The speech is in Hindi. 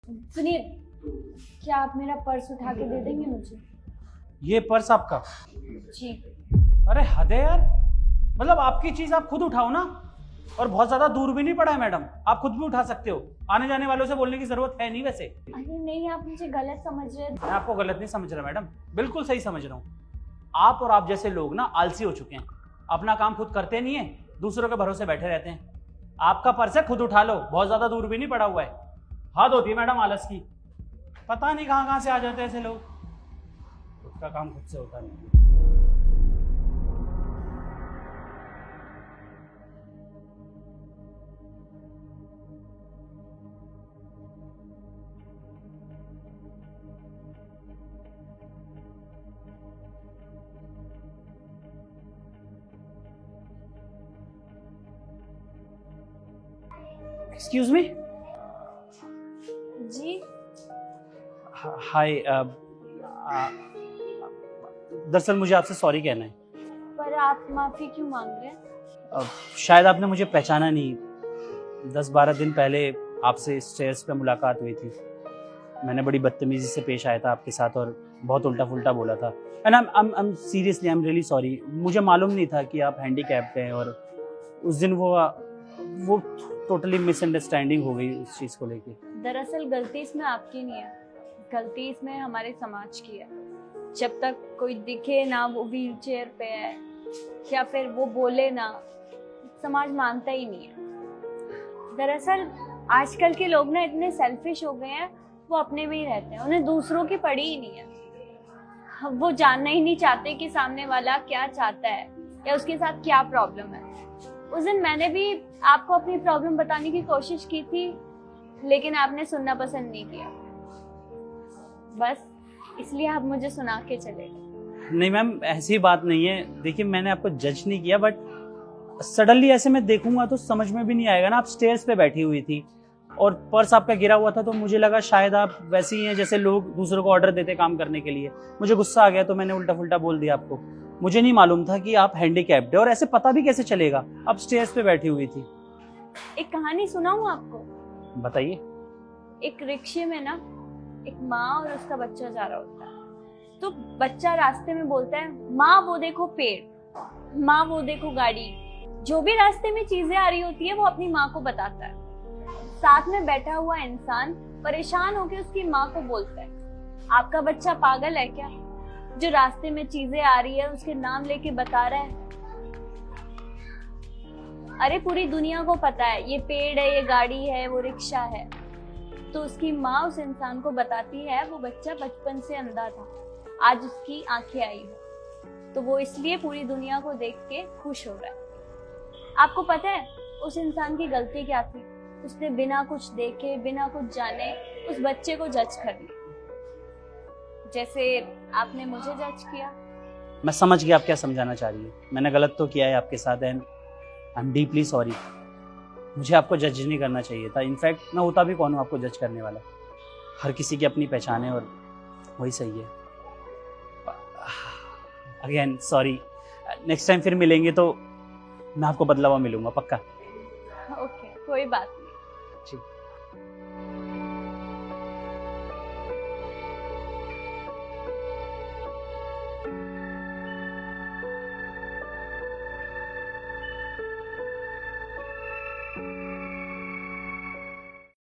सुनिए, क्या आप मेरा पर्स उठा के दे देंगे मुझे? ये पर्स आपका? जी। अरे हद है यार, मतलब आपकी चीज आप खुद उठाओ ना। और बहुत ज्यादा दूर भी नहीं पड़ा है मैडम, आप खुद भी उठा सकते हो। आने जाने वालों से बोलने की जरूरत है नहीं वैसे। अरे नहीं, आप मुझे गलत समझ रहे हैं। मैं आपको गलत नहीं समझ रहा मैडम, बिल्कुल सही समझ रहा हूँ। आप और आप जैसे लोग ना आलसी हो चुके हैं, अपना काम खुद करते नहीं है, दूसरों के भरोसे बैठे रहते हैं। आपका पर्स है, खुद उठा लो, बहुत ज्यादा दूर भी नहीं पड़ा हुआ है। हद होती है मैडम आलस की, पता नहीं कहाँ कहाँ से आ जाते हैं ऐसे लोग, खुद का काम खुद से होता नहीं। Excuse me. जी। हाय, दरअसल मुझे आपसे सॉरी कहना है। पर आप माफी क्यों मांग रहे हैं? शायद आपने मुझे पहचाना नहीं। 10-12 दिन पहले आपसे स्टेयर्स पे मुलाकात हुई थी। मैंने बड़ी बदतमीजी से पेश आया था आपके साथ और बहुत उल्टा फुल्टा बोला था। And I am seriously, I am really sorry. मुझे मालूम नहीं था कि आप हैंडीकैप्ड हैं, और उस दिन वो टोटली मिसअंडरस्टैंडिंग हो गई उस चीज़ को लेके। दरअसल गलती इसमें आपकी नहीं है, गलती इसमें हमारे समाज की है। जब तक कोई दिखे ना वो व्हील चेयर पे है या फिर वो बोले ना, समाज मानता ही नहीं है। दरअसल आजकल के लोग ना इतने सेल्फिश हो गए हैं, वो अपने में ही रहते हैं, उन्हें दूसरों की पड़ी ही नहीं है। वो जानना ही नहीं चाहते कि सामने वाला क्या चाहता है या उसके साथ क्या प्रॉब्लम है। उस दिन मैंने भी आपको अपनी प्रॉब्लम बताने की कोशिश की थी, लेकिन आपने सुनना पसंद नहीं किया। बस इसलिए आप मुझे सुना के चले गए। नहीं मैम, ऐसी बात नहीं है। देखिए, मैंने आपको जज नहीं किया, बट सडनली ऐसे मैं देखूंगा तो समझ में भी नहीं आएगा ना। आप स्टेयर्स पे बैठी हुई थी और पर्स आपका गिरा हुआ था, तो मुझे लगा शायद आप वैसे ही हैं जैसे लोग दूसरों को ऑर्डर देते काम करने के लिए। मुझे गुस्सा आ गया तो मैंने उल्टा फुल्टा बोल दिया आपको। मुझे नहीं मालूम था कि आप हैंडीकैप्ड है, और ऐसे पता भी कैसे चलेगा? आप स्टेयर्स पे बैठी हुई थी। एक कहानी सुनाऊं आपको? बताइए। एक रिक्शे में ना एक माँ और उसका बच्चा जा रहा होता है। तो बच्चा रास्ते में बोलता है, माँ वो देखो पेड़, माँ वो देखो गाड़ी। जो भी रास्ते में चीजें आ रही होती है वो अपनी माँ को बताता है। साथ में बैठा हुआ इंसान परेशान होकर उसकी माँ को बोलता है, आपका बच्चा पागल है क्या, जो रास्ते में चीजें आ रही है उसके नाम लेके बता रहा है। अरे पूरी दुनिया को पता है ये पेड़ है, ये गाड़ी है, वो रिक्शा है। तो उसकी माँ उस इंसान को बताती है वो बच्चा बचपन से अंधा था, आज उसकी आंखें आई है, तो वो इसलिए पूरी दुनिया को देख के खुश हो रहा है। आपको पता है उस इंसान की गलती क्या थी? उसने बिना कुछ देखे, बिना कुछ जाने उस बच्चे को जज कर लिया, जैसे आपने मुझे जज किया। मैं समझ गया आप क्या समझाना चाह रही है। मैंने गलत तो किया है आपके साथ, and I am deeply sorry. मुझे आपको जज नहीं करना चाहिए था। इनफैक्ट मैं होता भी कौन हूँ आपको जज करने वाला? हर किसी की अपनी पहचान है और वही सही है। Again sorry. नेक्स्ट टाइम फिर मिलेंगे तो मैं आपको बदला हुआ मिलूंगा, पक्का। ओके, कोई बात नहीं। ठीक।